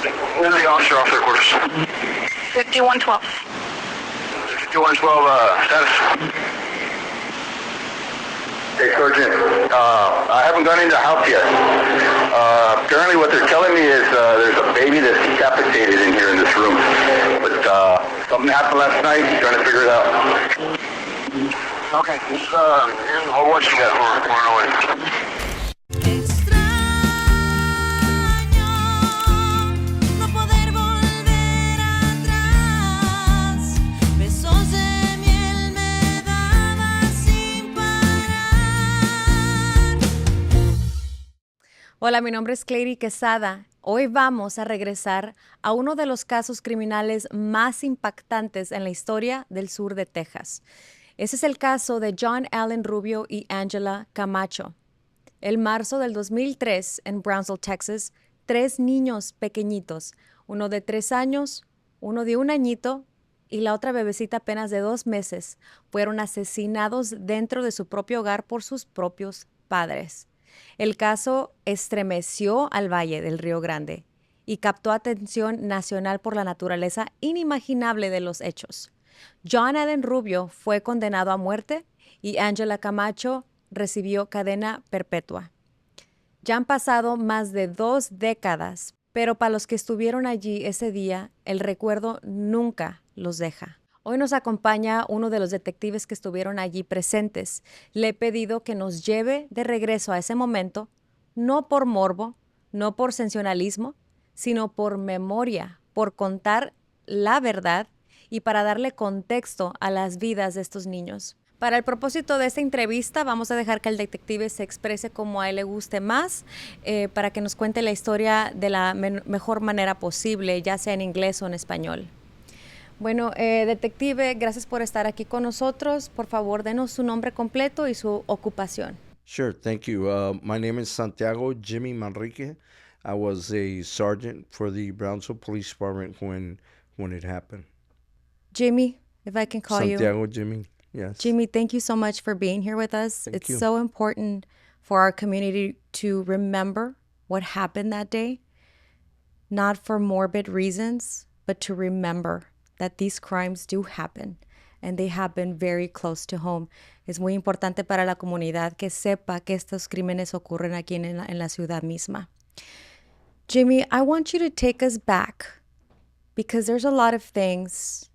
Where's the officer off their quarters? 5112. 5112, status. Hey, Sergeant, I haven't gone into the house yet. Apparently what they're telling me is there's a baby that's decapitated in here in this room. But something happened last night, trying to figure it out. Okay, I'll watch you guys. We're on our way. Hola, mi nombre es Cleiri Quesada. Hoy vamos a regresar a uno de los casos criminales más impactantes en la historia del sur de Texas. Ese es el caso de John Allen Rubio y Angela Camacho. El marzo del 2003, en Brownsville, Texas, 3 niños pequeñitos, uno de 3 años, uno de 1 añito y la otra bebecita apenas de 2 meses, fueron asesinados dentro de su propio hogar por sus propios padres. El caso estremeció al Valle del Río Grande y captó atención nacional por la naturaleza inimaginable de los hechos. John Allen Rubio fue condenado a muerte y Angela Camacho recibió cadena perpetua. Ya han pasado más de 2 décadas, pero para los que estuvieron allí ese día, el recuerdo nunca los deja. Hoy nos acompaña uno de los detectives que estuvieron allí presentes. Le he pedido que nos lleve de regreso a ese momento, no por morbo, no por sensacionalismo, sino por memoria, por contar la verdad y para darle contexto a las vidas de estos niños. Para el propósito de esta entrevista, vamos a dejar que el detective se exprese como a él le guste más, para que nos cuente la historia de la mejor manera posible, ya sea en inglés o en español. Bueno, detective, gracias por estar aquí con nosotros. Por favor, denos su nombre completo y su ocupación. Sure, thank you. My name is Santiago Jimmy Manrique. I was a sergeant for the Brownsville Police Department when it happened. Jimmy, if I can call Santiago Jimmy, yes. Jimmy, thank you so much for being here with us. Thank It's you. so important for our community to remember what happened that day, not for morbid reasons, but to remember that these crimes do happen and they happen very close to home. Es muy importante para la comunidad que sepa que estos crímenes ocurren aquí en la ciudad misma. Jimmy, I want you to take us back because there's a lot of things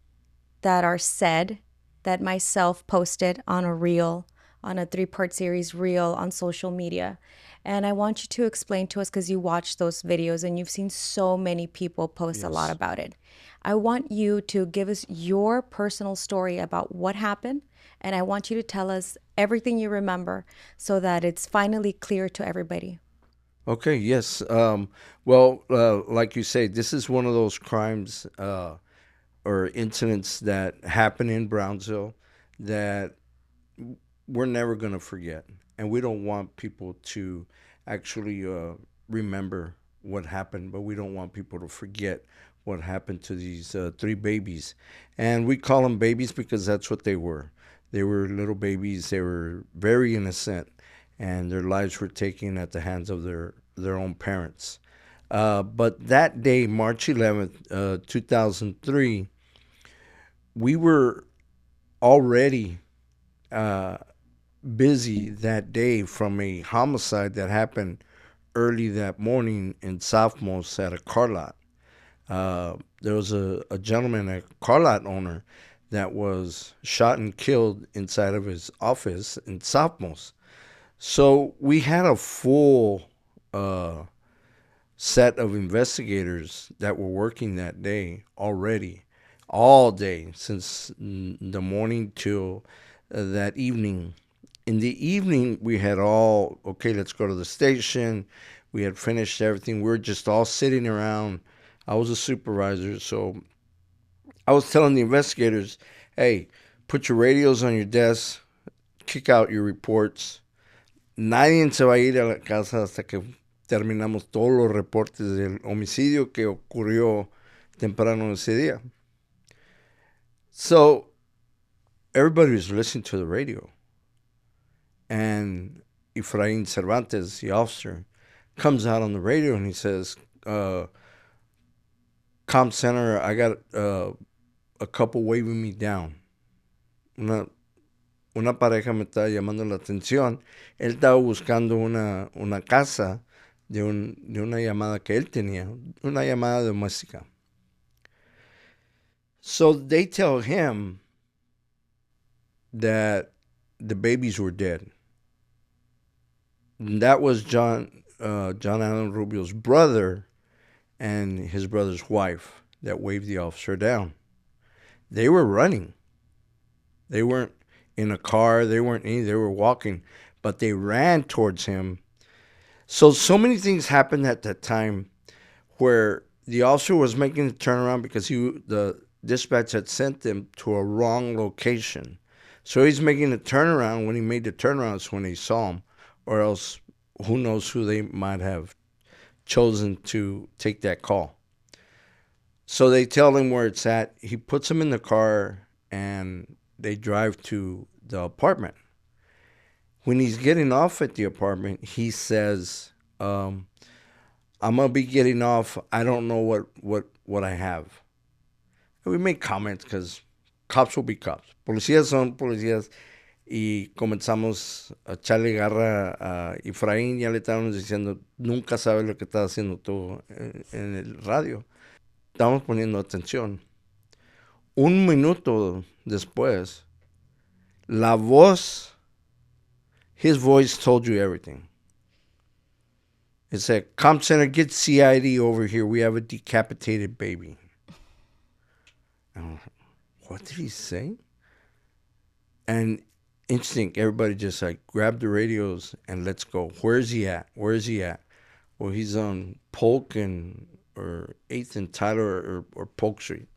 that are said that myself posted on a reel, on a 3-part series reel on social media. And I want you to explain to us, because you watched those videos and you've seen so many people post a lot about it. I want you to give us your personal story about what happened, and I want you to tell us everything you remember so that it's finally clear to everybody. Okay, yes. Well, like you say, this is one of those crimes or incidents that happen in Brownsville that we're never going to forget. And we don't want people to actually remember what happened, but we don't want people to forget what happened to these 3 babies. And we call them babies because that's what they were. They were little babies. They were very innocent, and their lives were taken at the hands of their own parents. But that day, March 11th, 2003, we were already busy that day from a homicide that happened early that morning in Sophomores at a car lot. There was a gentleman, a car lot owner, that was shot and killed inside of his office in Sophomores. So we had a full set of investigators that were working that day already, all day, since the morning till that evening. In the evening, we had all, okay, let's go to the station. We had finished everything. We were just all sitting around. I was a supervisor, so I was telling the investigators, hey, put your radios on your desk, kick out your reports. Nadie se va a ir a la casa hasta que terminamos todos los reportes del homicidio que ocurrió temprano ese día. So everybody was listening to the radio. And Efrain Cervantes, the officer, comes out on the radio and he says, comm center, I got a couple waving me down. Una pareja me estaba llamando la atención. Él estaba buscando una casa de una llamada que él tenía, una llamada doméstica. So they tell him that the babies were dead. And that was John Allen Rubio's brother and his brother's wife that waved the officer down. They were running. They weren't in a car. They were walking, but they ran towards him. So many things happened at that time where the officer was making a turnaround because the dispatch had sent them to a wrong location. So he's making a turnaround. When he made the turnaround is when he saw him, or else who knows who they might have chosen to take that call. So they tell him where it's at. He puts him in the car, and they drive to the apartment. When he's getting off at the apartment, he says, I'm going to be getting off. I don't know what I have. And we make comments because cops will be cops. Policías son policías. Y comenzamos a echarle garra a Efraín. Ya le estábamos diciendo, nunca sabes lo que estás haciendo tú en el radio. Estamos poniendo atención. Un minuto después, la voz, his voice told you everything. It said, "Comm Center, get CID over here. We have a decapitated baby." What did he say? And instinct, everybody just like grab the radios and let's go. Where's he at? Where's he at? Well, he's on Polk or 8th and Tyler or Polk Street.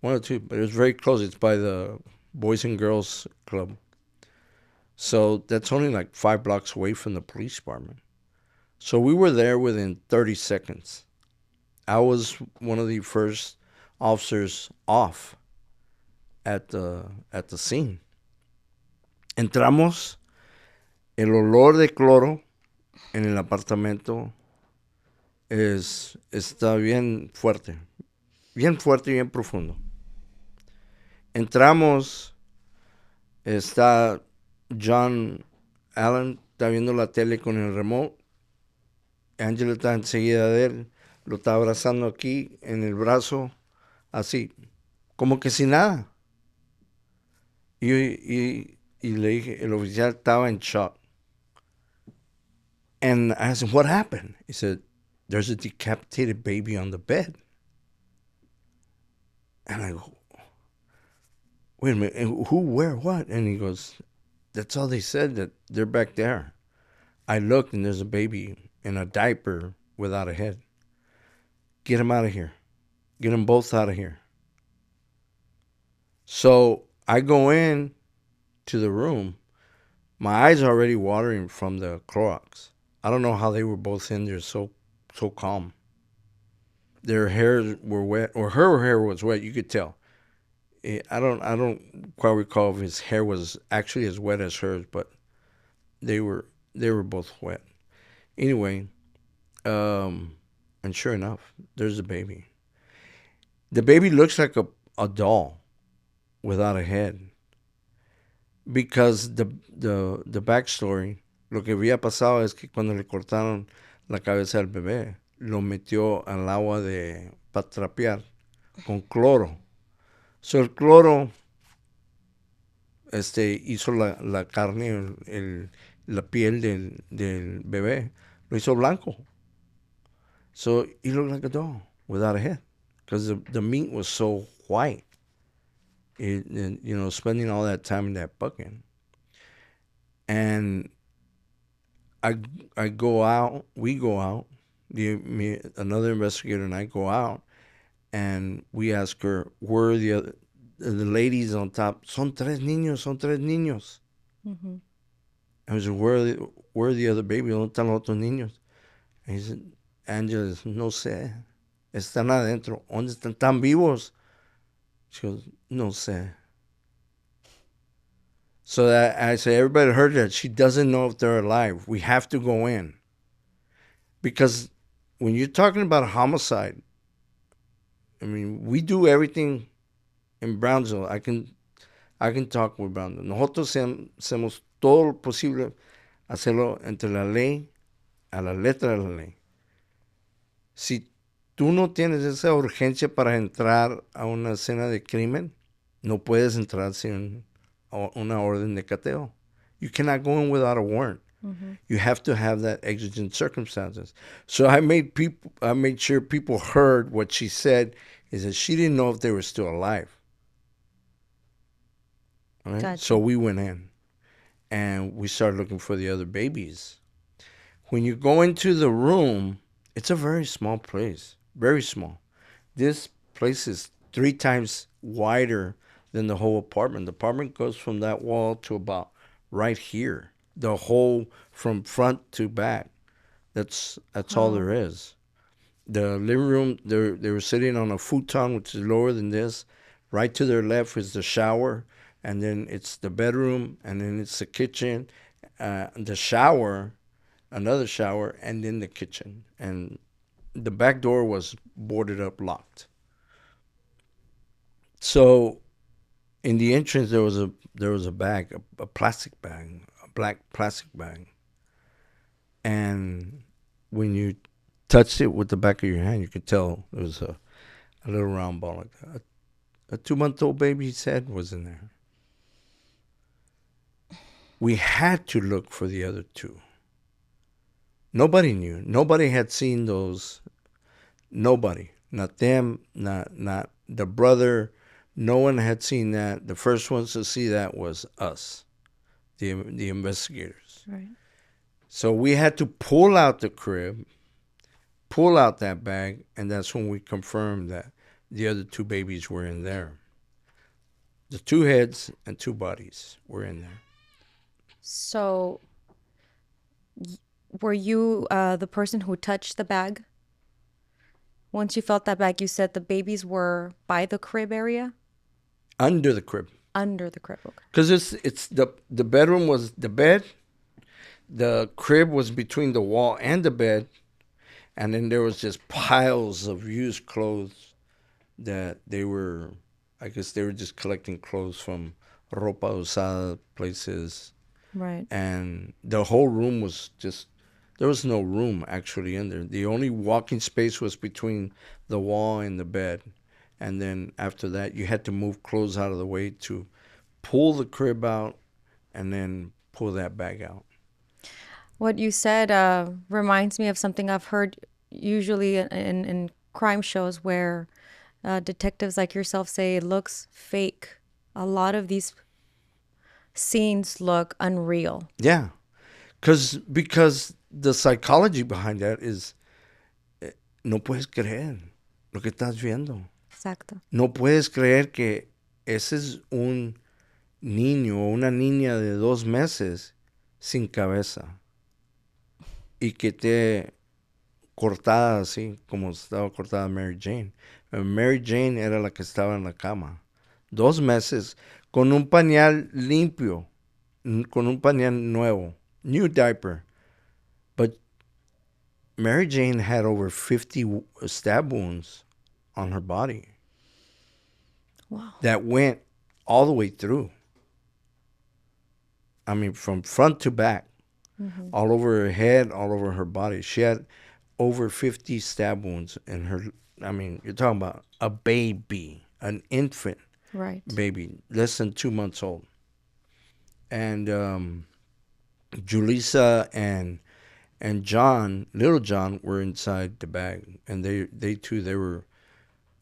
One or two, but it was very close. It's by the Boys and Girls Club. So that's only like 5 blocks away from the police department. So we were there within 30 seconds. I was one of the first officers off at the scene. Entramos, el olor de cloro en el apartamento está bien fuerte y bien profundo. Entramos, está John Allen, está viendo la tele con el remote. Angela está enseguida de él, lo está abrazando aquí en el brazo, así, como que sin nada. Y le dije, el oficial estaba en shock. And I asked him, what happened? He said, there's a decapitated baby on the bed. And I go, wait a minute, who, where, what? And he goes, that's all they said, that they're back there. I looked and there's a baby in a diaper without a head. Get him out of here. Get them both out of here. So I go in to the room. My eyes are already watering from the Clorox. I don't know how they were both in there so calm. Their hairs were wet, or her hair was wet. You could tell. I don't quite recall if his hair was actually as wet as hers, but they were both wet. Anyway, and sure enough, there's a baby. The baby looks like a doll without a head. Because the backstory, lo que había pasado es que cuando le cortaron la cabeza al bebé, lo metió al agua para trapear con cloro. So el cloro hizo la carne, la piel del bebé, lo hizo blanco. So he looked like a doll without a head because the meat was so white. Spending all that time in that bucket. And I go out, we go out, another investigator and I go out, and we ask her, where are the ladies on top? Son tres niños. Mm-hmm. I was like, where are the other babies? ¿Dónde están los otros niños? And he said, Angela, no sé. Están adentro. ¿Dónde están? ¿Están vivos? She goes, no sé. So I say, everybody heard that. She doesn't know if they're alive. We have to go in. Because when you're talking about a homicide, I mean, we do everything in Brownsville. I can talk with Brownsville. Nosotros hacemos todo lo posible hacerlo entre la ley, a la letra de la ley. Si tú no tienes esa urgencia para entrar a una escena de crimen, no puedes entrar sin una orden de cateo. You cannot go in without a warrant. You have to have that exigent circumstances. So I made sure people heard what she said, is that she didn't know if they were still alive. Right? Gotcha. So we went in and we started looking for the other babies. When you go into the room, it's a very small place, very small. This place is 3 times wider than the whole apartment. The apartment goes from that wall to about right here. The whole from front to back. That's all there is. The living room, they were sitting on a futon, which is lower than this. Right to their left is the shower, and then it's the bedroom, and then it's the kitchen, the shower, another shower, and then the kitchen. And the back door was boarded up, locked. So in the entrance there was a bag, a plastic bag, a black plastic bag. And when you touched it with the back of your hand, you could tell it was a little round ball like that. A 2-month-old baby, he said, was in there. We had to look for the other 2. Nobody knew. Nobody had seen those. Nobody. Not them, not the brother. No one had seen that. The first ones to see that was us, the investigators. Right. So we had to pull out the crib, pull out that bag, and that's when we confirmed that the other 2 babies were in there. The 2 heads and 2 bodies were in there. So, were you the person who touched the bag? Once you felt that bag, you said the babies were by the crib area? Under the crib. Under the crib, okay. Because it's the bedroom was the bed, the crib was between the wall and the bed, and then there was just piles of used clothes that I guess they were just collecting clothes from ropa usada places. Right. And the whole room was just, there was no room actually in there. The only walking space was between the wall and the bed. And then after that, you had to move clothes out of the way to pull the crib out and then pull that bag out. What you said reminds me of something I've heard usually in crime shows where detectives like yourself say it looks fake. A lot of these scenes look unreal. Yeah. Because the psychology behind that is, no puedes creer lo que estás viendo. Exacto. No puedes creer que ese es un niño o una niña de 2 meses sin cabeza y que esté cortada así como estaba cortada Mary Jane. Mary Jane era la que estaba en la cama. 2 meses con un pañal limpio, con un pañal nuevo, new diaper. But Mary Jane had over 50 stab wounds on her body. Wow. That went all the way through. I mean, from front to back, all over her head, all over her body. She had over 50 stab wounds in her. I mean, you're talking about a baby, an infant Right. baby, less than 2 months old. And Julissa and John, little John, were inside the bag, and they too, they were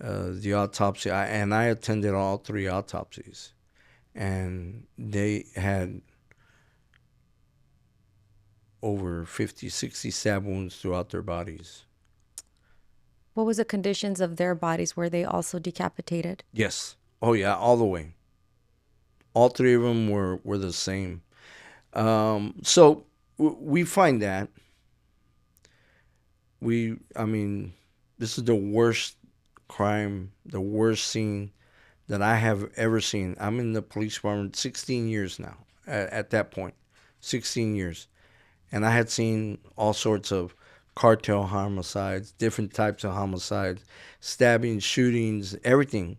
the autopsy. I attended all 3 autopsies, and they had over 50, 60 stab wounds throughout their bodies. What was the conditions of their bodies? Were they also decapitated? Yes. Oh, yeah, all the way. All 3 of them were the same. So we find that. I mean, this is the worst crime, the worst scene that I have ever seen. I'm in the police department 16 years now, at that point, 16 years. And I had seen all sorts of cartel homicides, different types of homicides, stabbings, shootings, everything.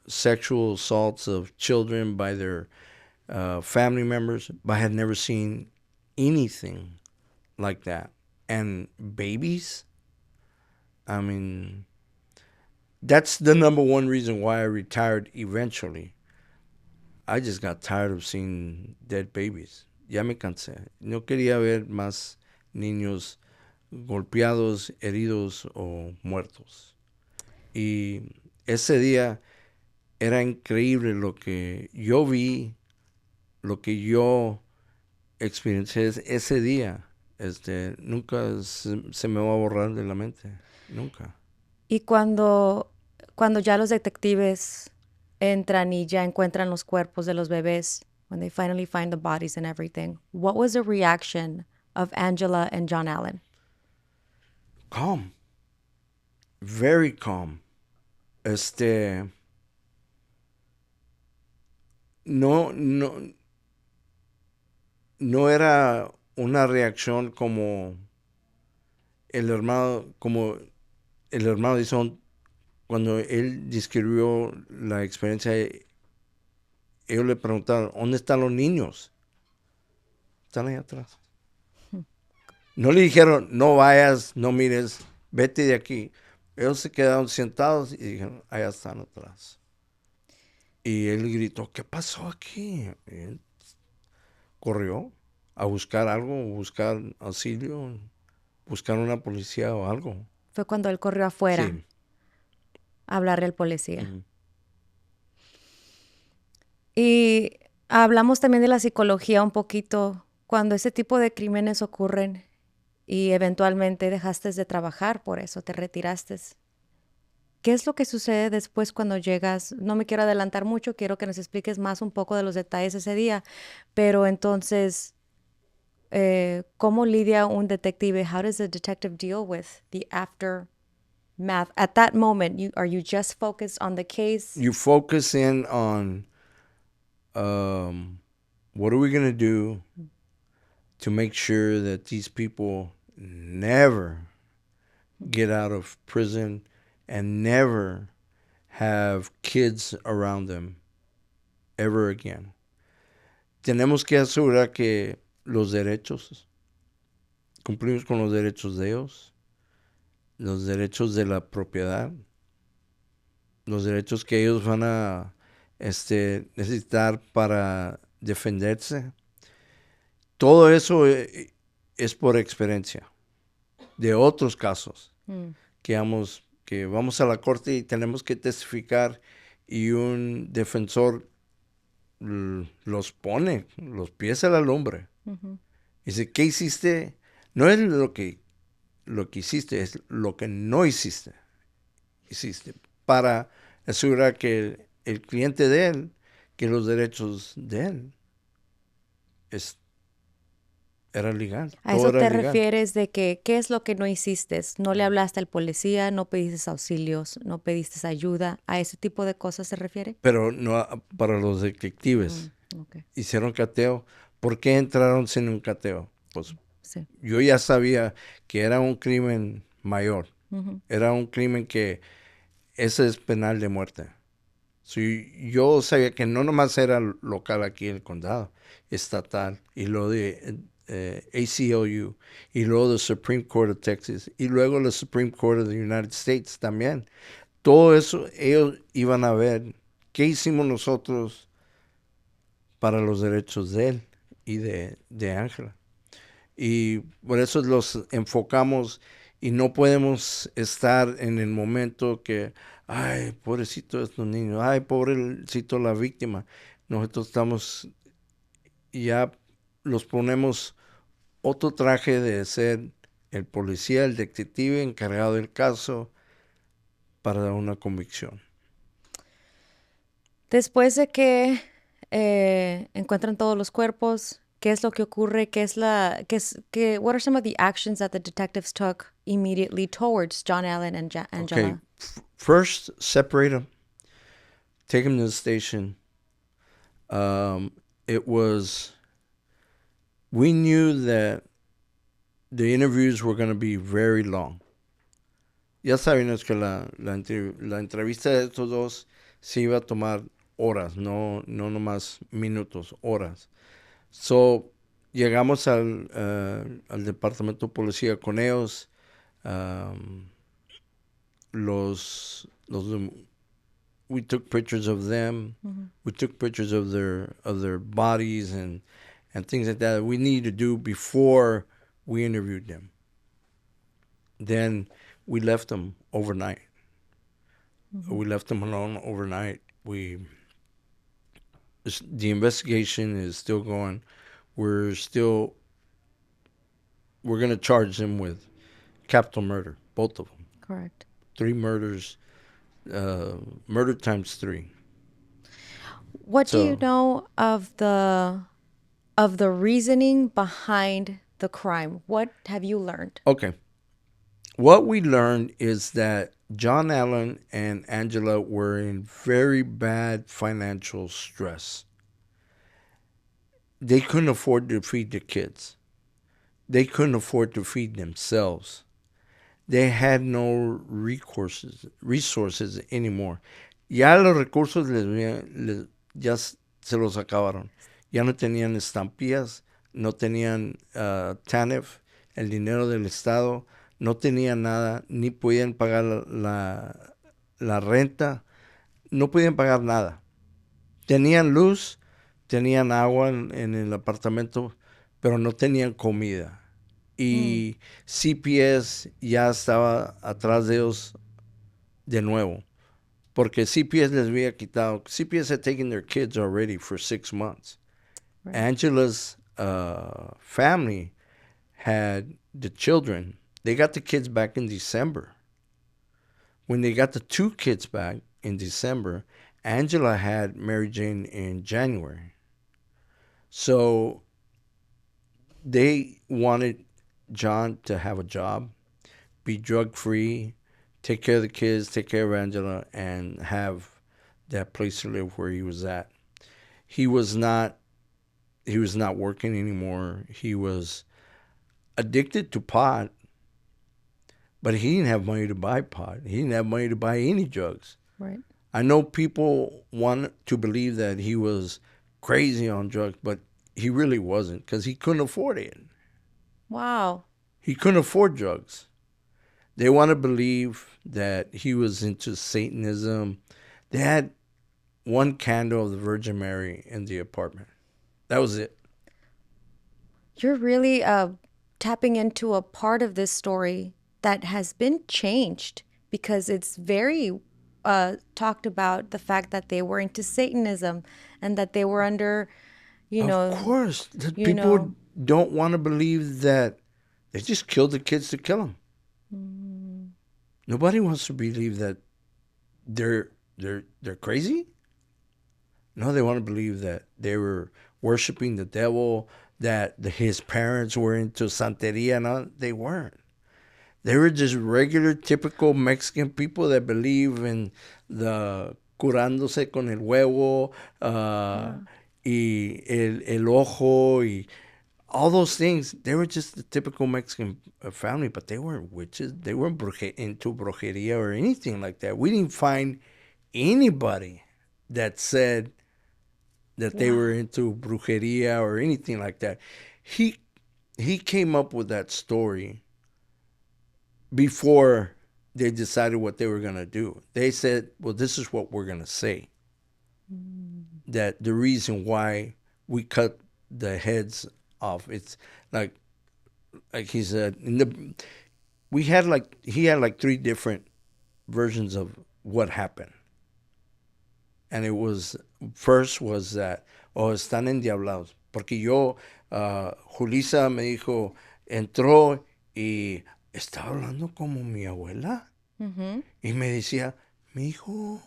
Sexual assaults of children by their family members, but I had never seen anything like that. And babies, I mean, that's the number one reason why I retired eventually. I just got tired of seeing dead babies. Ya me cansé. No quería ver más niños golpeados, heridos o muertos. Y ese día era increíble lo que yo vi, lo que yo experiencié ese día. Nunca se me va a borrar de la mente. Nunca. Y cuando ya los detectives entran y ya encuentran los cuerpos de los bebés, when they finally find the bodies and everything, what was the reaction of Angela and John Allen? Calm. Very calm. No era una reacción como el hermano dice, cuando él describió la experiencia, ellos le preguntaron, ¿dónde están los niños? Están ahí atrás. No le dijeron, no vayas, no mires, vete de aquí. Ellos se quedaron sentados y dijeron, allá están atrás. Y él gritó, ¿qué pasó aquí? Y él corrió a buscar algo, buscar auxilio, buscar una policía o algo. Fue cuando él corrió afuera Sí. a hablarle al policía. Ujú. Y hablamos también de la psicología un poquito. Cuando ese tipo de crímenes ocurren y eventualmente dejaste de trabajar por eso, te retiraste. ¿Qué es lo que sucede después cuando llegas? No me quiero adelantar mucho, quiero que nos expliques más un poco de los detalles de ese día, pero entonces, ¿cómo lidia un detective? How does a detective deal with the aftermath? At that moment, are you just focused on the case? You focus in on what are we going to do to make sure that these people never get out of prison and never have kids around them ever again. Tenemos que asegurar que los derechos, cumplimos con los derechos de ellos, los derechos de la propiedad, los derechos que ellos van a necesitar para defenderse. Todo eso es por experiencia de otros casos que vamos a la corte y tenemos que testificar y un defensor los pone los pies a la lumbre. Dice, ¿qué hiciste? No es lo que hiciste, es lo que no hiciste para asegurar que el cliente de él, que los derechos de él era legal. A todo eso era te legal. refieres de que, ¿qué es lo que no hiciste? No le hablaste al policía, no pediste auxilios, no pediste ayuda. ¿A ese tipo de cosas se refiere? Pero no para los detectives. Okay. Hicieron cateo. ¿Por qué entraron sin un cateo? Pues Sí. yo ya sabía que era un crimen mayor. Era un crimen que ese es penal de muerte. Yo sabía que no nomás era local aquí en el condado, estatal, y lo de ACLU, y luego the Supreme Court of Texas, y luego la Supreme Court of the United States también. Todo eso, ellos iban a ver qué hicimos nosotros para los derechos de él y de Ángela. Y por eso los enfocamos y no podemos estar en el momento que, ay, pobrecito estos niños, ay, pobrecito la víctima. Nosotros estamos, ya los ponemos otro traje de ser el policía, el detective encargado del caso para dar una convicción. Después de que encuentran todos los cuerpos, ¿qué es lo que ocurre? What are some of the actions that the detectives took immediately towards John Allen and Angela? Okay, first separate them, take them to the station. We knew that the interviews were going to be very long. Ya sabemos que la entrevista de estos dos se iba a tomar horas, no nomás minutos, horas. So, llegamos al departamento de policía con ellos. We took pictures of them. Mm-hmm. We took pictures of their bodies and things like that we needed to do before we interviewed them. Then we left them overnight. Mm-hmm. We left them alone overnight. The investigation is still going. We're going to charge them with capital murder, both of them. Correct. 3 murders, murder times 3. What do you know of the reasoning behind the crime? What have you learned? Okay. What we learned is that John Allen and Angela were in very bad financial stress. They couldn't afford to feed the kids. They couldn't afford to feed themselves. They had no resources anymore. Ya los recursos ya se los acabaron. Ya no tenían estampillas, no tenían TANF, el dinero del Estado, no tenían nada, ni podían pagar la renta, no podían pagar nada. Tenían luz, tenían agua en el apartamento, pero no tenían comida. Y CPS ya estaba atrás de ellos de nuevo. Porque CPS les había quitado. CPS had taken their kids already for 6 months. Right. Angela's family had the children. They got the kids back in December. When they got the 2 kids back in December, Angela had Mary Jane in January. So they wanted John to have a job, be drug-free, take care of the kids, take care of Angela, and have that place to live where he was at. He was not working anymore. He was addicted to pot, but he didn't have money to buy pot. He didn't have money to buy any drugs. Right. I know people want to believe that he was crazy on drugs, but he really wasn't because he couldn't afford it. Wow. He couldn't afford drugs. They want to believe that he was into Satanism. They had 1 candle of the Virgin Mary in the apartment. That was it. You're really tapping into a part of this story that has been changed because it's very talked about the fact that they were into Satanism and that they were under, Of course. People don't want to believe that they just killed the kids to kill them. Mm. Nobody wants to believe that they're crazy. No, they want to believe that they were worshiping the devil, that his parents were into Santeria. No, they weren't. They were just regular, typical Mexican people that believe in the curándose con el huevo, y el ojo, y all those things. They were just the typical Mexican family, but they weren't witches. They weren't into brujeria or anything like that. We didn't find anybody that said that they were into brujeria or anything like that. He came up with that story before they decided what they were going to do. They said, well, this is what we're going to say. That the reason why we cut the heads off, it's like he said, he had like 3 different versions of what happened. And it was, first was that, están endiablados. Porque yo, Julissa me dijo, entró y estaba hablando como mi abuela. Mm-hmm. Y me decía, mi hijo.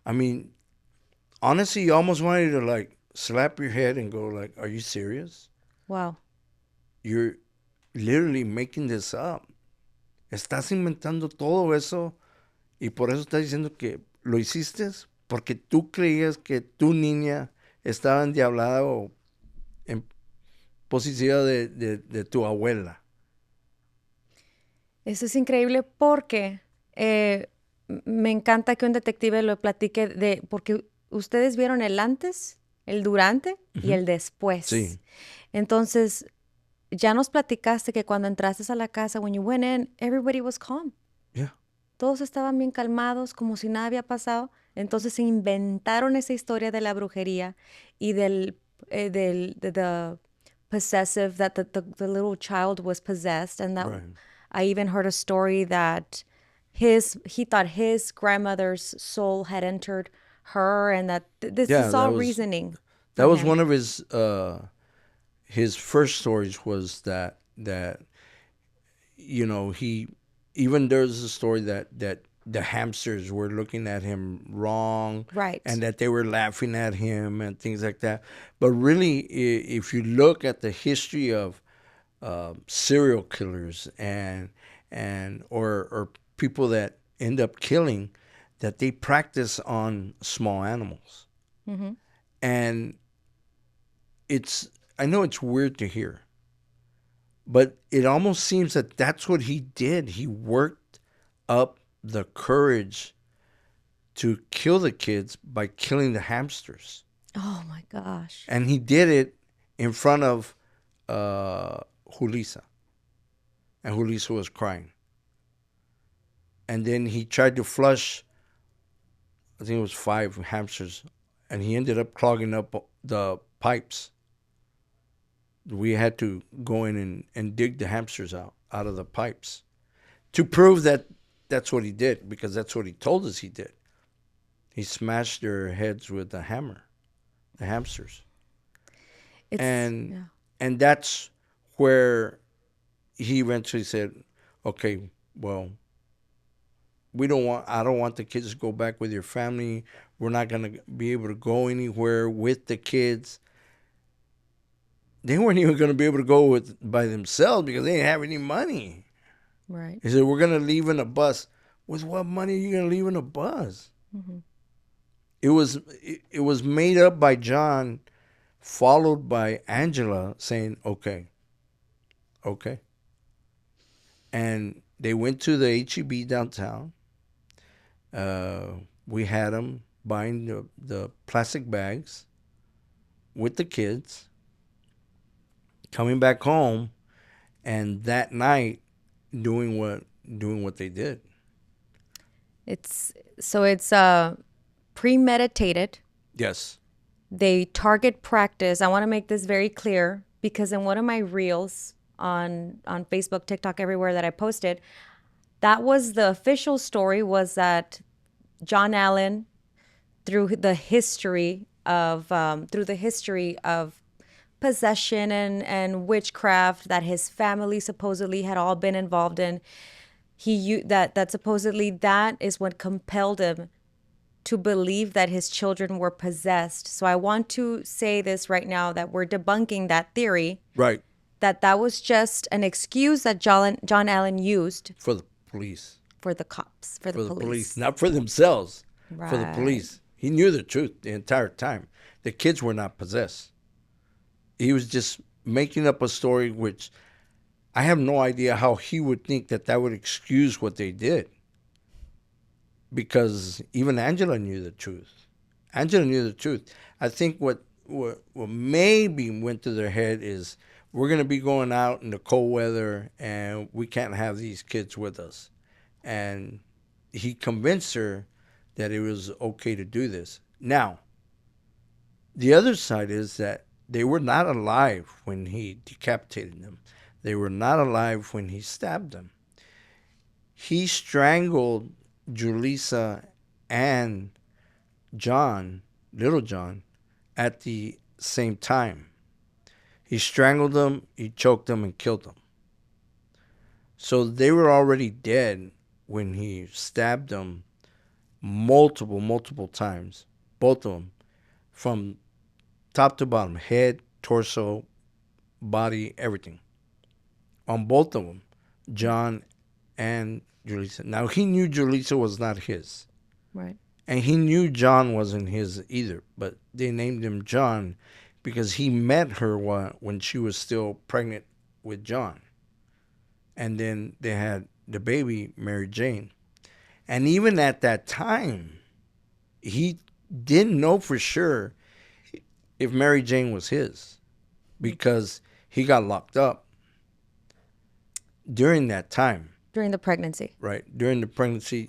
I mean, honestly, you almost wanted to like slap your head and go like, are you serious? Wow. You're literally making this up. Estás inventando todo eso y por eso estás diciendo que lo hiciste porque tú creías que tu niña estaba endiablada o posesiva de tu abuela. Eso es increíble porque me encanta que un detective lo platique porque ustedes vieron el antes, el durante y el después. Sí. Entonces, ya nos platicaste que cuando entraste a la casa, when you went in, everybody was calm. Yeah. Todos estaban bien calmados, como si nada había pasado. Entonces se inventaron esa historia de la brujería y the possessive, that the little child was possessed. And that Right. I even heard a story that he thought his grandmother's soul had entered her, and that this Yeah, is all reasoning. That from was him. one of his first stories was that he even there's a story that the hamsters were looking at him wrong, Right. and that they were laughing at him and things like that. But really, if you look at the history of serial killers and or people that end up killing, that they practice on small animals. Mm-hmm. And I know it's weird to hear, but it almost seems that that's what he did. He worked up the courage to kill the kids by killing the hamsters. Oh my gosh. And he did it in front of Julissa. And Julissa was crying. And then he tried to flush, I think it was 5 hamsters, and he ended up clogging up the pipes. We had to go in and dig the hamsters out of the pipes to prove that that's what he did, because that's what he told us he did. He smashed their heads with a hammer, the hamsters. And that's where he eventually said, okay, well, I don't want the kids to go back with your family. We're not going to be able to go anywhere with the kids. They weren't even going to be able to go by themselves because they didn't have any money. Right. He said, we're going to leave in a bus. With what money are you going to leave in a bus? Mm-hmm. It was made up by John, followed by Angela saying, okay. And they went to the H-E-B downtown. We had them buying the plastic bags with the kids, coming back home, and that night doing what they did. It's premeditated. Yes. They target practice. I want to make this very clear because in one of my reels on Facebook, TikTok, everywhere that I posted, that was the official story, was that John Allen, through the history of possession and witchcraft that his family supposedly had all been involved in, that supposedly that is what compelled him to believe that his children were possessed. So I want to say this right now, that we're debunking that theory. Right. That was just an excuse that John Allen used for the police, for the cops, for the police, not for themselves, right. For the police. He knew the truth the entire time. The kids were not possessed. He was just making up a story, which I have no idea how he would think that would excuse what they did. Because even Angela knew the truth. I think what maybe went to their head is, we're going to be going out in the cold weather and we can't have these kids with us. And he convinced her that it was okay to do this. Now, the other side is that they were not alive when he decapitated them. They were not alive when he stabbed them. He strangled Julissa and John, Little John, at the same time. He strangled them, he choked them, and killed them. So they were already dead when he stabbed them multiple times, both of them, from top to bottom, head, torso, body, everything. On both of them, John and Julissa. Now, he knew Julissa was not his. Right. And he knew John wasn't his either, but they named him John because he met her when she was still pregnant with John. And then they had the baby, Mary Jane. And even at that time, he didn't know for sure if Mary Jane was his, because he got locked up during that time. During the pregnancy. Right. During the pregnancy,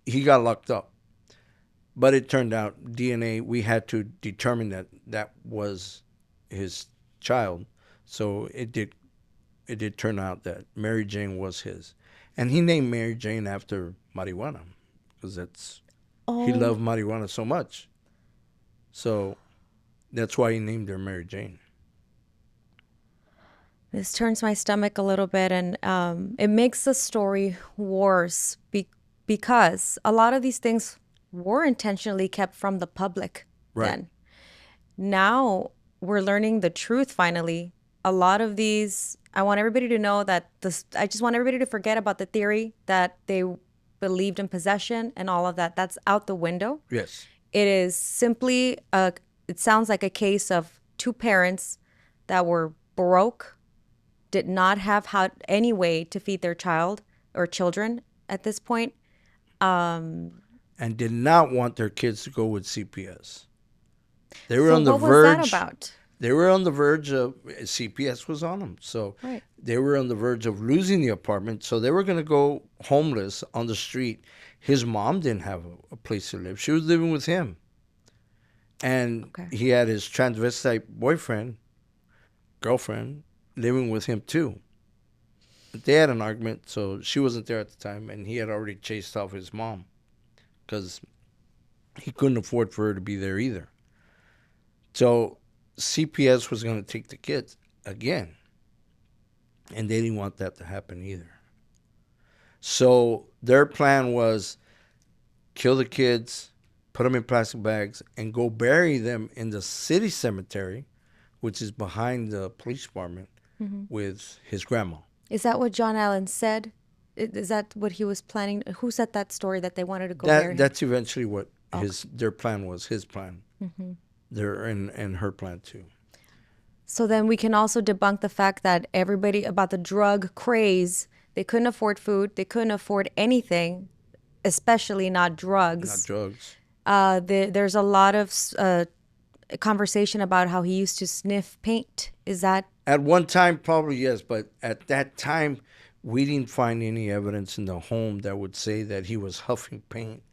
he got locked up. But it turned out DNA, we had to determine that was his child. So it did turn out that Mary Jane was his. And he named Mary Jane after marijuana, because he loved marijuana so much. So that's why he named her Mary Jane. This turns my stomach a little bit, and it makes the story worse because a lot of these things were intentionally kept from the public then. Now we're learning the truth finally. A lot of these, I want everybody to know that I just want everybody to forget about the theory that they believed in possession and all of that. That's out the window. Yes. It is simply, it sounds like a case of two parents that were broke, did not have any way to feed their child or children at this point. And did not want their kids to go with CPS. They were So on the what verge. was that about? They were on the verge of, CPS was on them. So they were on the verge of losing the apartment. So they were going to go homeless on the street. His mom didn't have a place to live. She was living with him. And he had his transvestite girlfriend, living with him too. But they had an argument, so she wasn't there at the time, and he had already chased off his mom because he couldn't afford for her to be there either. So CPS was going to take the kids again, and they didn't want that to happen either. So their plan was kill the kids, put them in plastic bags, and go bury them in the city cemetery, which is behind the police department, with his grandma. Is that what John Allen said? Is that what he was planning? Who said that story that they wanted to go bury him? That's eventually what their plan was, his plan. And her plan too. So then we can also debunk the fact that everybody about the drug craze, they couldn't afford food, they couldn't afford anything, especially not drugs. Not drugs. There's a lot of conversation about how he used to sniff paint. Is that? At one time, probably yes, but at that time, we didn't find any evidence in the home that would say that he was huffing paint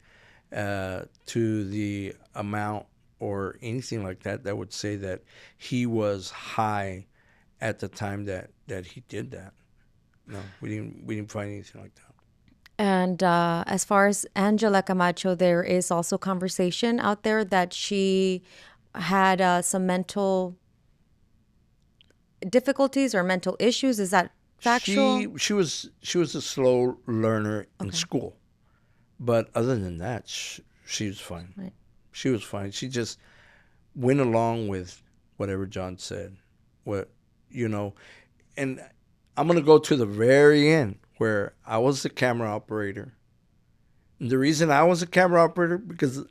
to the amount or anything like that would say that he was high at the time that he did that. No, we didn't find anything like that. And as far as Angela Camacho, there is also conversation out there that she had some mental difficulties or mental issues. Is that factual? She was a slow learner in school, but other than that, she was fine. Right. She was fine. She just went along with whatever John said. And I'm gonna go to the very end where I was the camera operator. And the reason I was a camera operator because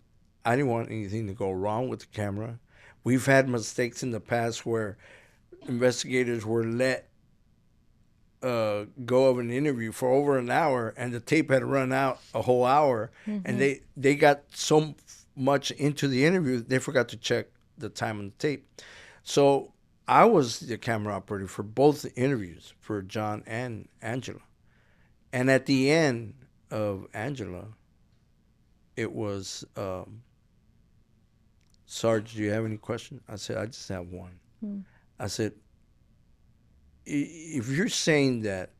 I didn't want anything to go wrong with the camera. We've had mistakes in the past where investigators were let go of an interview for over an hour, and the tape had run out a whole hour, and they got so much into the interview they forgot to check the time on the tape. So I was the camera operator for both the interviews for John and Angela. And at the end of Angela, it was, Sarge, do you have any questions? I said, I just have one. I said, if you're saying that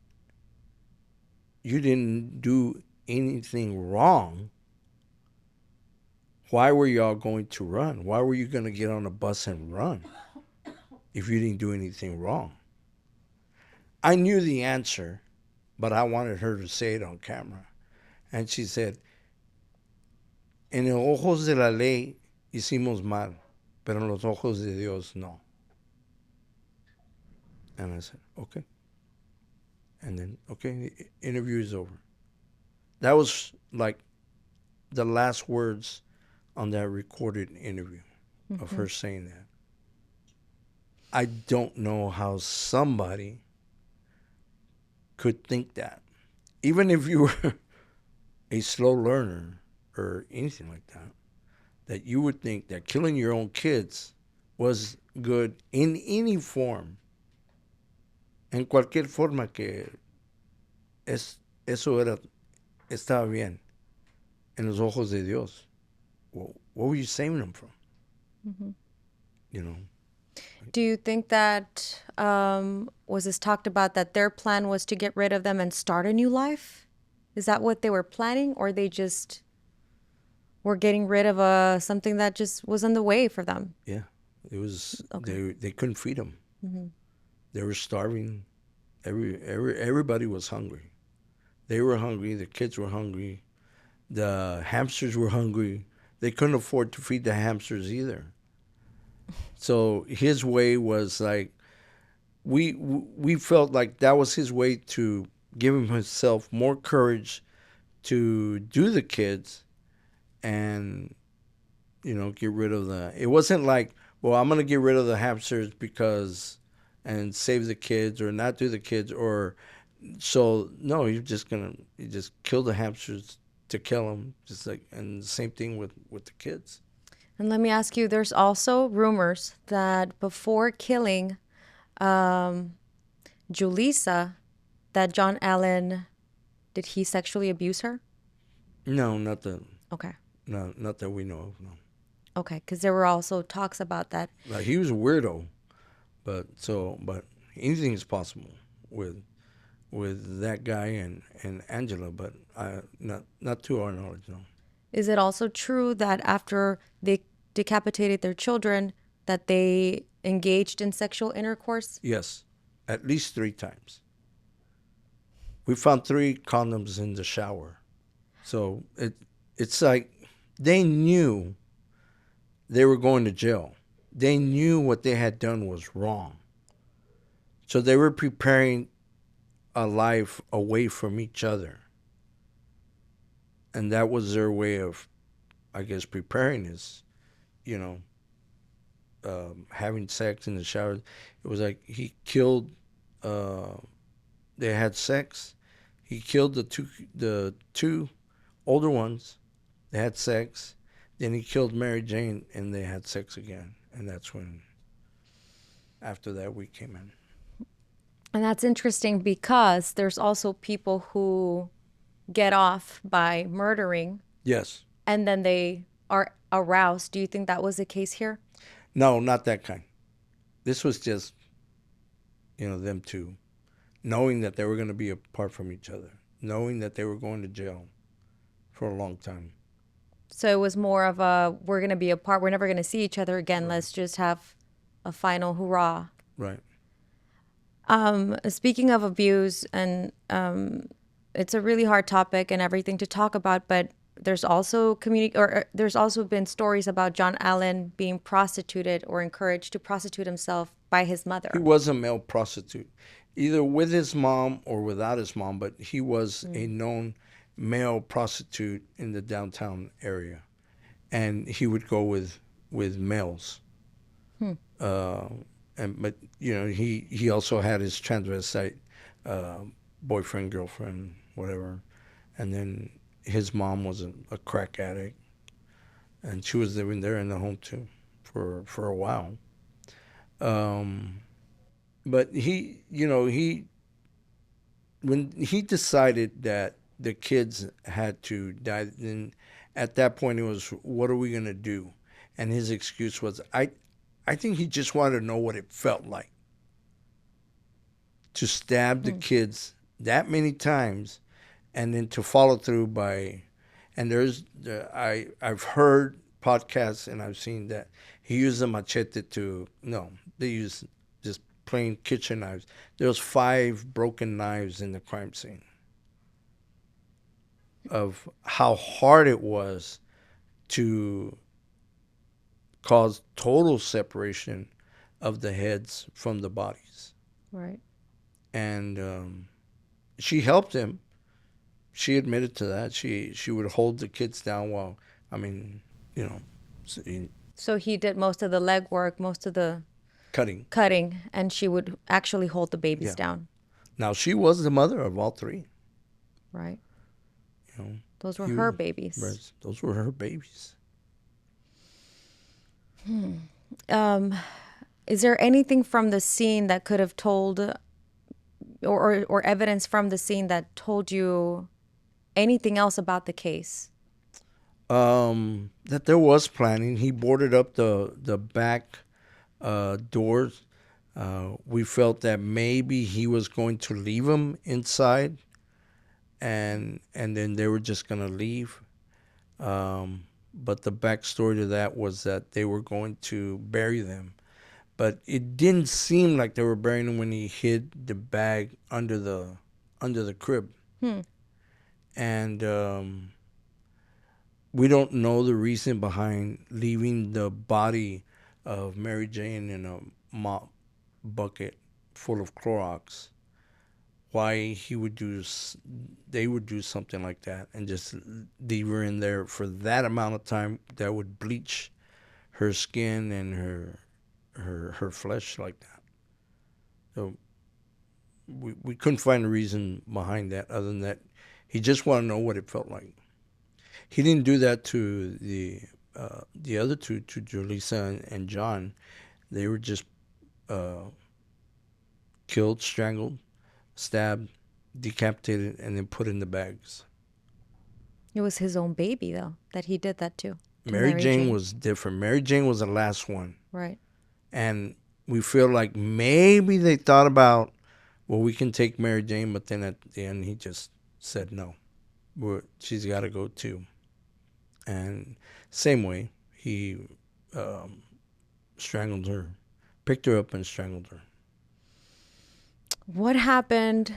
you didn't do anything wrong, why were y'all going to run? Why were you going to get on a bus and run if you didn't do anything wrong? I knew the answer, but I wanted her to say it on camera. And she said, en los ojos de la ley hicimos mal, pero en los ojos de Dios no. And I said, okay. And then, okay, the interview is over. That was like the last words on that recorded interview of her saying that. I don't know how somebody could think that. Even if you were a slow learner or anything like that, that you would think that killing your own kids was good in any form. En cualquier forma que eso estaba bien en los ojos de Dios. Well, what were you saving them from? Mm-hmm. You know? Do you think that was this talked about that their plan was to get rid of them and start a new life? Is that what they were planning, or they just were getting rid of something that just was in the way for them? Yeah, it was. Okay. They couldn't feed them. Mm-hmm. They were starving. Everybody was hungry. They were hungry. The kids were hungry. The hamsters were hungry. They couldn't afford to feed the hamsters either. So his way was like, we felt like that was his way to give himself more courage to do the kids and, get rid of it wasn't like, well, I'm going to get rid of the hamsters and save the kids or not do the kids so no, you just kill the hamsters to kill them, and the same thing with the kids. And let me ask you, there's also rumors that before killing Julissa, that John Allen, did he sexually abuse her? No, not that. Okay. No, not that we know of. No. Okay, because there were also talks about that. Like, he was a weirdo, but anything is possible with that guy and Angela, but not to our knowledge, no. Is it also true that after they decapitated their children, that they engaged in sexual intercourse? Yes, at least 3 times. We found 3 condoms in the shower. So it's like they knew they were going to jail. They knew what they had done was wrong. So they were preparing a life away from each other. And that was their way of, I guess, preparing is, having sex in the shower. It was like he killed, they had sex. He killed the two older ones. They had sex. Then he killed Mary Jane and they had sex again. And that's when, after that, we came in. And that's interesting because there's also people who get off by murdering. Yes. And then they are aroused. Do you think that was the case here? No, not that kind. This was just, them two, knowing that they were going to be apart from each other, knowing that they were going to jail for a long time. So it was more of we're going to be apart. We're never going to see each other again. Right. Let's just have a final hurrah. Right. Speaking of abuse, and it's a really hard topic and everything to talk about, but there's also there's also been stories about John Allen being prostituted or encouraged to prostitute himself by his mother. He was a male prostitute, either with his mom or without his mom, but he was a known male prostitute in the downtown area, and he would go with males. But he also had his transvestite boyfriend, girlfriend, whatever, and then his mom was a crack addict, and she was living there in the home too for a while. But when he decided that the kids had to die, then at that point it was, what are we gonna do? And his excuse was, I think he just wanted to know what it felt like to stab the kids that many times, and then to follow through by, and I've heard podcasts and I've seen that he used a machete they used just plain kitchen knives. There was 5 broken knives in the crime scene of how hard it was to cause total separation of the heads from the bodies. Right. And she helped him. She admitted to that. She would hold the kids down while, So he did most of the legwork, most of the cutting, and she would actually hold the babies Yeah. down. Now, she was the mother of all three. Right. You know, Those were he- her babies. right, those were her babies. Is there anything from the scene that could have told, or evidence from the scene that told you anything else about the case? That there was planning. He boarded up the back doors. We felt that maybe he was going to leave them inside, and then they were just gonna leave. But the backstory to that was that they were going to bury them. But it didn't seem like they were burying them when he hid the bag under the crib. And we don't know the reason behind leaving the body of Mary Jane in a mop bucket full of Clorox. Why they would do something like that and just leave her in there for that amount of time that would bleach her skin and her flesh like that. So we couldn't find a reason behind that other than that he just wanted to know what it felt like. He didn't do that to the other two, to Julissa and John. They were just killed, strangled, stabbed, decapitated, and then put in the bags. It was his own baby, though, that he did that to Mary Jane was different. Mary Jane was the last one. Right. And we feel like maybe they thought about, well, we can take Mary Jane, but then at the end he just said no. She's got to go too. And same way, he strangled her, picked her up and strangled her. What happened?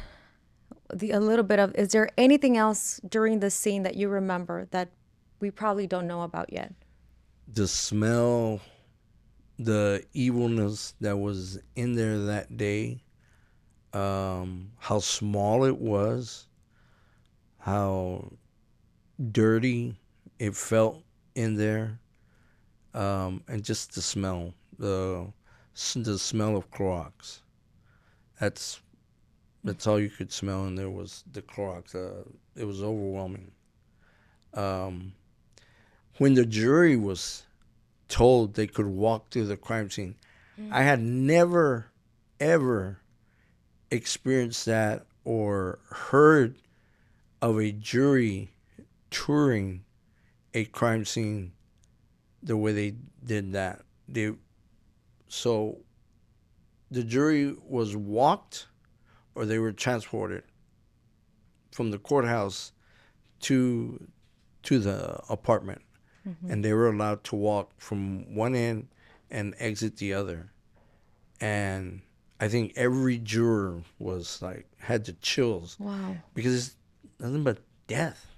Is there anything else during the scene that you remember that we probably don't know about yet? The smell, the evilness that was in there that day, how small it was, how dirty it felt in there, and just the smell, the smell of Clorox. That's all you could smell, and there was the Clorox. It was overwhelming. When the jury was told they could walk through the crime scene, I had never, ever experienced that or heard of a jury touring a crime scene the way they did that. So the jury was walked or they were transported from the courthouse to the apartment. And they were allowed to walk from one end and exit the other. And I think every juror was like, had the chills. Wow. Because it's nothing but death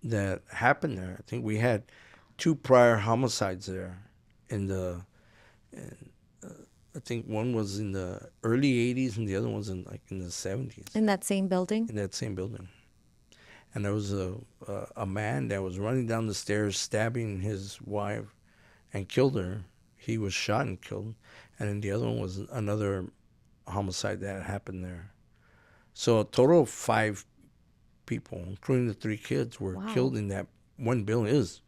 that happened there. I think we had 2 prior homicides there I think one was in the early 80s and the other one's in the 70s. In that same building? In that same building. And there was a man that was running down the stairs stabbing his wife and killed her. He was shot and killed. And then the other one was another homicide that happened there. So a total of 5 people, including the 3 kids, were killed in that one building. It was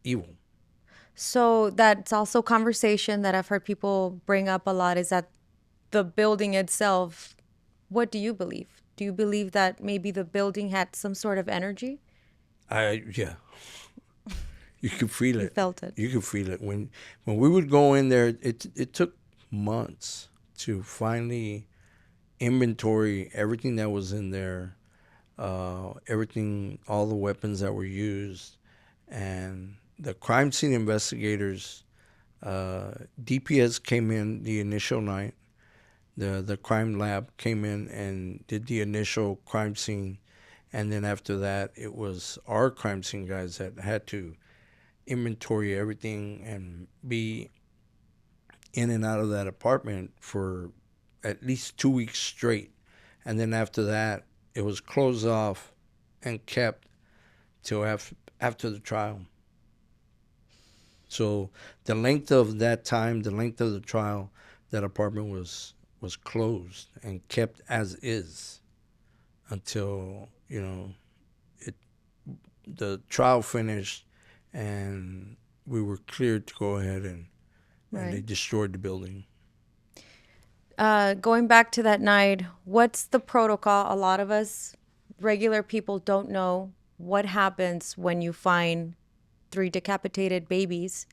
evil. So that's also conversation that I've heard people bring up a lot, is that the building itself, what do you believe? Do you believe that maybe the building had some sort of energy? Yeah. You could feel it. You felt it. You could feel it. When we would go in there, it took months to finally inventory everything that was in there, everything, all the weapons that were used. And the crime scene investigators, DPS came in the initial night. The crime lab came in and did the initial crime scene. And then after that, it was our crime scene guys that had to inventory everything and be in and out of that apartment for at least 2 weeks straight. And then after that, it was closed off and kept till after the trial. So the length of that time, the length of the trial, that apartment was closed and kept as is until it the trial finished and we were cleared to go ahead and they destroyed the building. Going back to that night, what's the protocol? A lot of us regular people don't know what happens when you find 3 decapitated babies.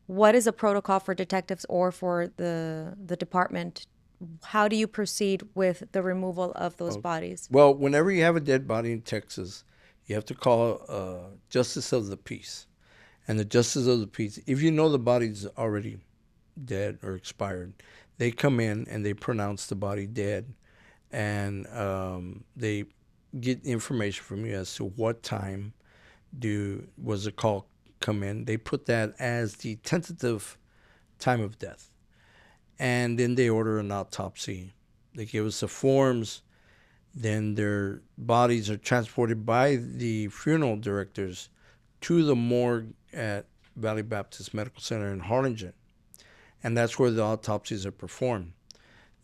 What is a protocol for detectives or for the department? How do you proceed with the removal of those bodies? Well, whenever you have a dead body in Texas, you have to call justice of the peace. And the justice of the peace, if you know the body's already dead or expired, they come in and they pronounce the body dead. And they get information from you as to what time was the call come in. They put that as the tentative time of death. And then they order an autopsy. They give us the forms. Then their bodies are transported by the funeral directors to the morgue at Valley Baptist Medical Center in Harlingen. And that's where the autopsies are performed.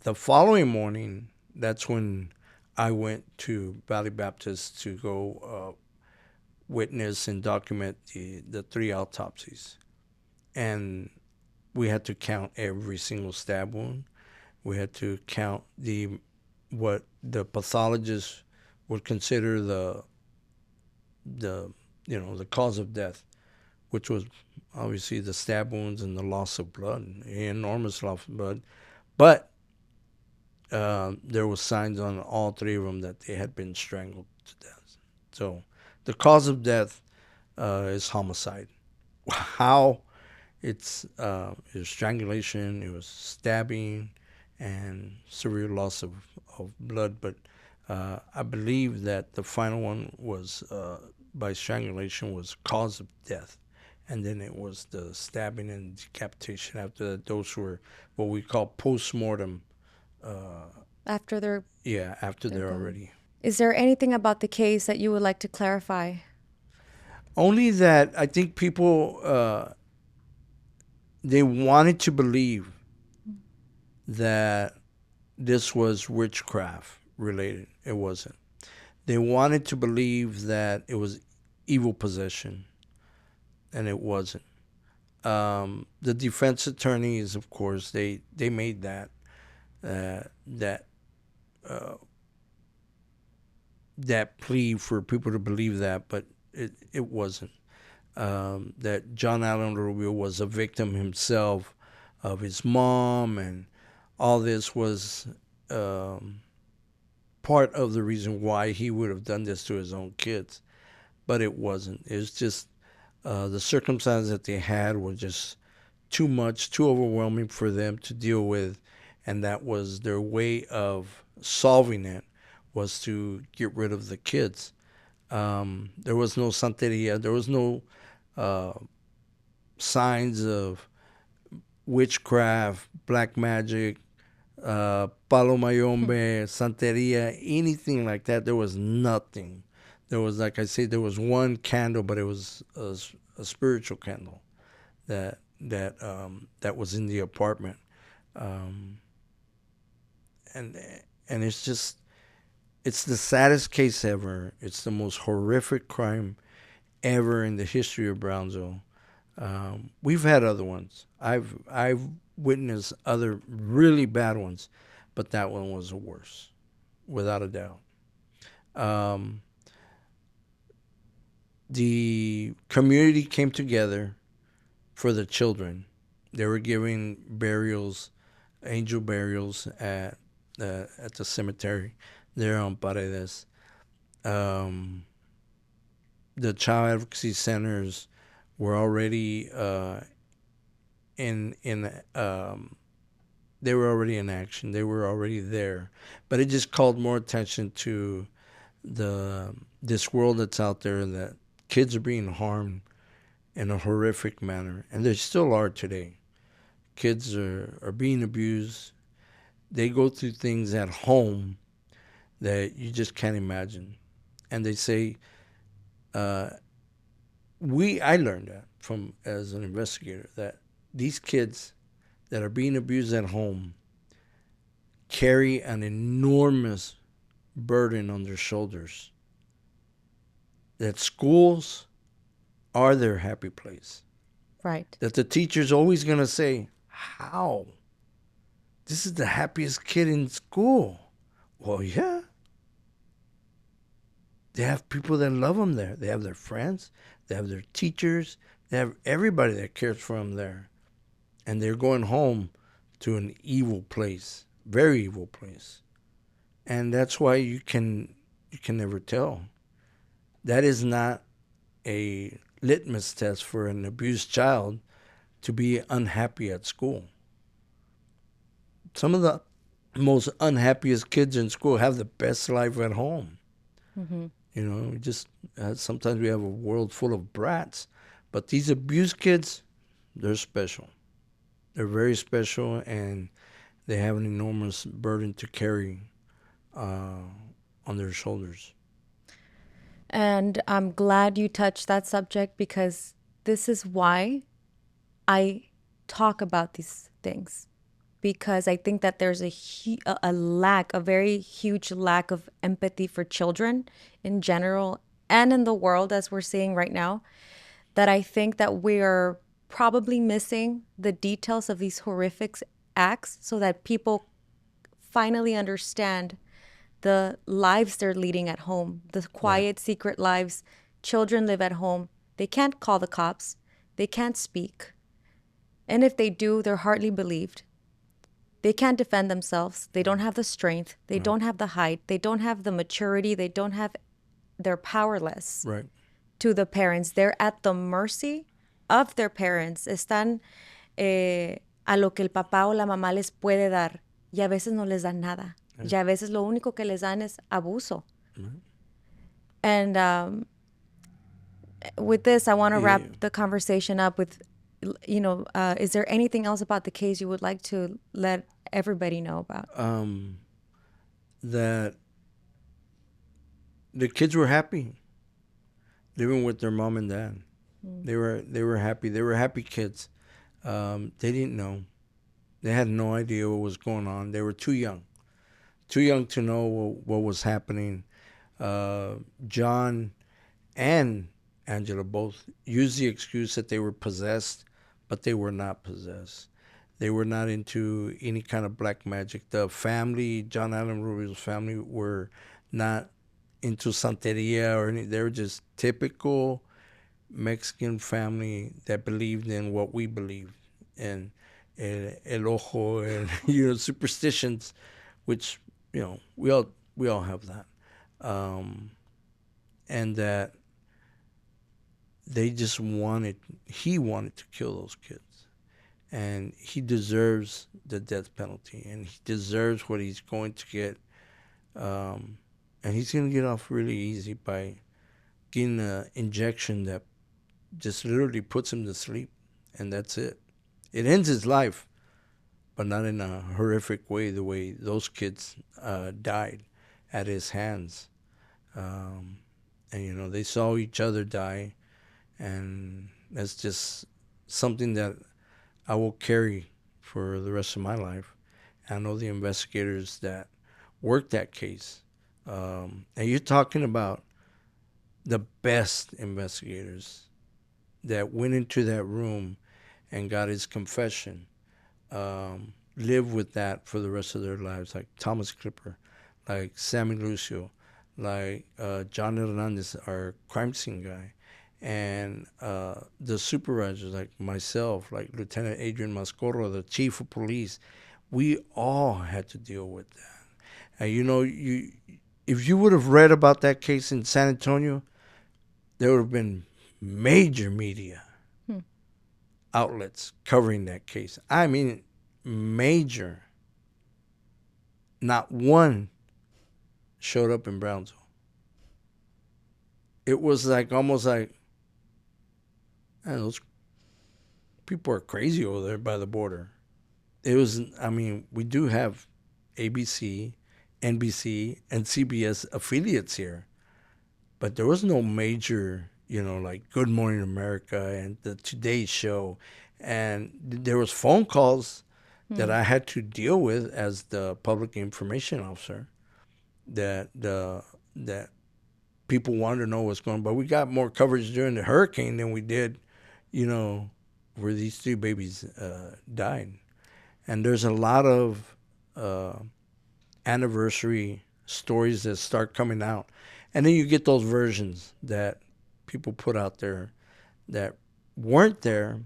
The following morning, that's when I went to Valley Baptist to go witness and document the 3 autopsies. And we had to count every single stab wound. We had to count what the pathologist would consider the cause of death, which was obviously the stab wounds and the loss of blood, enormous loss of blood. But there was signs on all 3 of them that they had been strangled to death. So the cause of death is homicide. How? It was strangulation, it was stabbing, and severe loss of blood. But I believe that the final one was by strangulation was cause of death. And then it was the stabbing and decapitation after that. Those were what we call post-mortem. After they're already. Is there anything about the case that you would like to clarify? Only that I think people they wanted to believe that this was witchcraft related. It wasn't. They wanted to believe that it was evil possession, and it wasn't. The defense attorneys, of course, they made that plea for people to believe that, but it wasn't. That John Allen Rubio was a victim himself of his mom, and all this was part of the reason why he would have done this to his own kids. But it wasn't. It was just the circumstances that they had were just too much, too overwhelming for them to deal with, and that was their way of solving it, was to get rid of the kids. There was no santeria. There was no signs of witchcraft, black magic, palo mayombe, santeria, anything like that. There was nothing. There was, like I said, there was one candle, but it was a spiritual candle that was in the apartment, and it's just, it's the saddest case ever. It's the most horrific crime ever in the history of Brownsville. We've had other ones. I've witnessed other really bad ones, but that one was the worst, without a doubt. The community came together for the children. They were giving burials, angel burials at the cemetery there on Paredes. The child advocacy centers were already they were already in action. They were already there, but it just called more attention to this world that's out there, that kids are being harmed in a horrific manner, and they still are today. Kids are being abused. They go through things at home that you just can't imagine. And they say, I learned that as an investigator, that these kids, that are being abused at home carry an enormous burden on their shoulders. That schools are their happy place. Right. That the teacher's always going to say, how? This is the happiest kid in school. Well, yeah. They have people that love them there. They have their friends. They have their teachers. They have everybody that cares for them there. And they're going home to an evil place, very evil place. And that's why you can never tell. That is not a litmus test for an abused child to be unhappy at school. Some of the most unhappiest kids in school have the best life at home. Mm-hmm. You know, just sometimes we have a world full of brats, but these abused kids, they're special. They're very special, and they have an enormous burden to carry on their shoulders. And I'm glad you touched that subject, because this is why I talk about these things. Because I think that there's a very huge lack of empathy for children in general and in the world, as we're seeing right now, that I think that we're probably missing the details of these horrific acts so that people finally understand the lives they're leading at home, the quiet, secret lives. Children live at home. They can't call the cops. They can't speak. And if they do, they're hardly believed. They can't defend themselves. They don't have the strength. They don't have the height. They don't have the maturity. They're powerless to the parents. They're at the mercy of their parents. Están a lo que el papá o la mamá les puede dar, y a veces no les dan nada. Y a veces lo único que les dan es abuso. And with this, I want to wrap the conversation up with, is there anything else about the case you would like to let everybody know about? That the kids were happy living with their mom and dad. They were happy. They were happy kids. They didn't know. They had no idea what was going on. They were too young to know what was happening. John and Angela both used the excuse that they were possessed, but they were not possessed. They were not into any kind of black magic. The family, John Allen Rubio's family, were not into Santeria or anything. They were just typical Mexican family that believed in what we believed, and el ojo, and superstitions, which we all have that, and that he wanted to kill those kids, and he deserves the death penalty, and he deserves what he's going to get, and he's going to get off really easy by getting an injection that just literally puts him to sleep, and that's it. It ends his life, but not in a horrific way, the way those kids died at his hands. And they saw each other die, and that's just something that I will carry for the rest of my life. I know the investigators that worked that case, and you're talking about the best investigators that went into that room and got his confession, live with that for the rest of their lives, like Thomas Clipper, like Sammy Lucio, like John Hernandez, our crime scene guy, and the supervisors like myself, like Lieutenant Adrian Mascorro, the chief of police. We all had to deal with that. And if you would have read about that case in San Antonio, there would have been major media outlets covering that case. I mean, major. Not one showed up in Brownsville. It was almost like, those people are crazy over there by the border. We do have ABC, NBC, and CBS affiliates here, but there was no major, like Good Morning America and the Today Show, and there was phone calls, that I had to deal with as the public information officer. That people wanted to know what's going on. But we got more coverage during the hurricane than we did, where these 3 babies died. And there's a lot of anniversary stories that start coming out. And then you get those versions that people put out there that weren't there.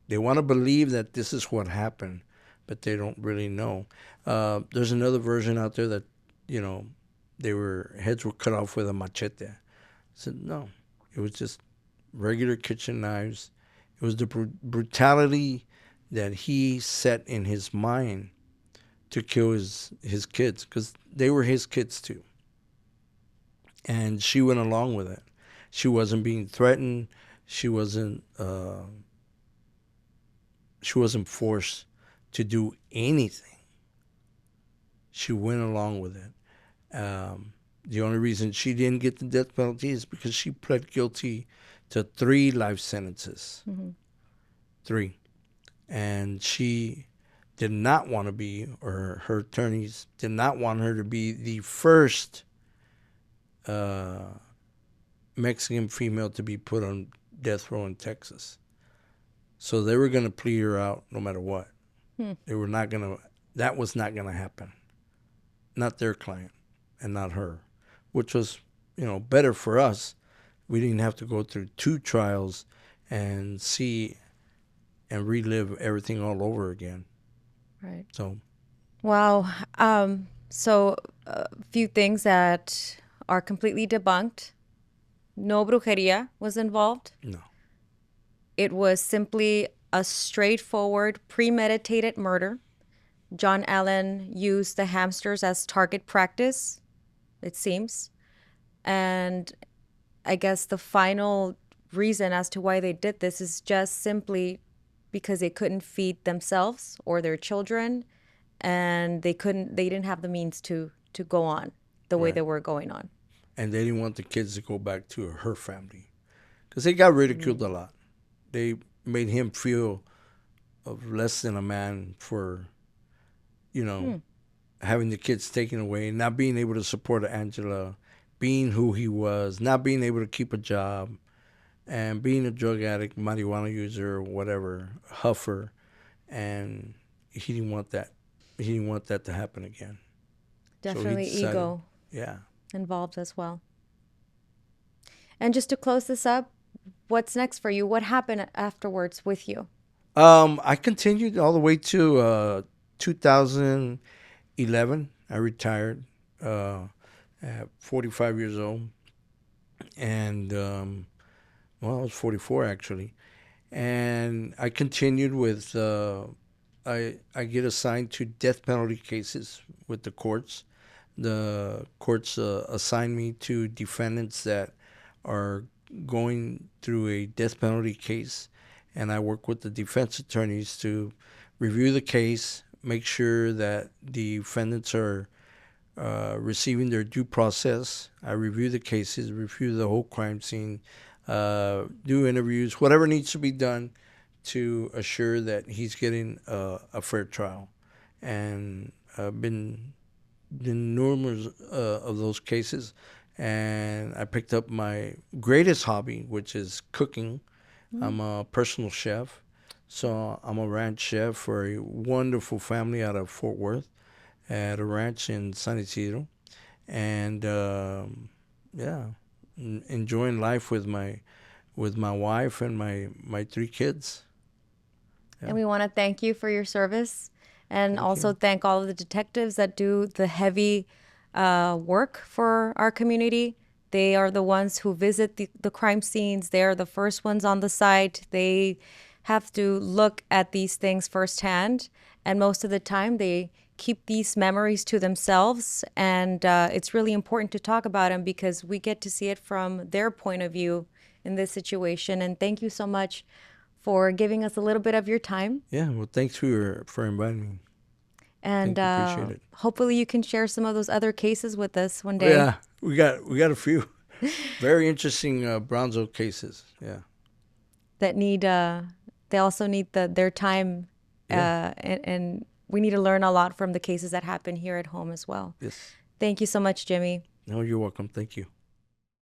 They want to believe that this is what happened, but they don't really know. There's another version out there that, heads were cut off with a machete. I said, no, it was just regular kitchen knives. It was the brutality that he set in his mind to kill his kids, because they were his kids too. And she went along with it. She wasn't being threatened. She wasn't forced to do anything. She went along with it. The only reason she didn't get the death penalty is because she pled guilty to 3 life sentences. 3. And she did not want to be, or her attorneys did not want her to be the first Mexican female to be put on death row in Texas. So they were going to plead her out no matter what. They were not going to, that was not going to happen. Not their client and not her, which was, better for us. We didn't have to go through 2 trials and see and relive everything all over again. Right. So. Wow. So a few things that are completely debunked. No brujeria was involved. No. It was simply a straightforward, premeditated murder. John Allen used the hamsters as target practice, it seems. And I guess the final reason as to why they did this is just simply because they couldn't feed themselves or their children, and they didn't have the means to go on the way they were going on. And they didn't want the kids to go back to her family, because they got ridiculed a lot. They made him feel of less than a man for, having the kids taken away, not being able to support Angela, being who he was, not being able to keep a job, and being a drug addict, marijuana user, whatever, huffer. And he didn't want that. He didn't want that to happen again. Definitely so ego. Yeah. Involved as well. And just to close this up, what's next for you? What happened afterwards with you? I continued all the way to 2011. I retired at 45 years old. And, I was 44 actually. And I continued with, I get assigned to death penalty cases with the courts. The courts assign me to defendants that are going through a death penalty case, and I work with the defense attorneys to review the case, make sure that the defendants are receiving their due process. I review the cases, review the whole crime scene, do interviews, whatever needs to be done to assure that he's getting a fair trial. And I've been in numerous of those cases, and I picked up my greatest hobby, which is cooking. I'm a personal chef, so I'm a ranch chef for a wonderful family out of Fort Worth at a ranch in San Isidro, and enjoying life with my wife and my 3 kids. Yeah. And we want to thank you for your service, and thank all of the detectives that do the heavy work for our community. They are the ones who visit the crime scenes. They are the first ones on the site. They have to look at these things firsthand, and most of the time they keep these memories to themselves. And it's really important to talk about them because we get to see it from their point of view in this situation. And thank you so much for giving us a little bit of your time. Yeah, well, thanks for inviting me. And appreciate it. Hopefully you can share some of those other cases with us one day. Yeah, we got a few very interesting Brownsville cases. Yeah, that need they also need their time and we need to learn a lot from the cases that happen here at home as well. Yes. Thank you so much, Jimmy. No, you're welcome. Thank you.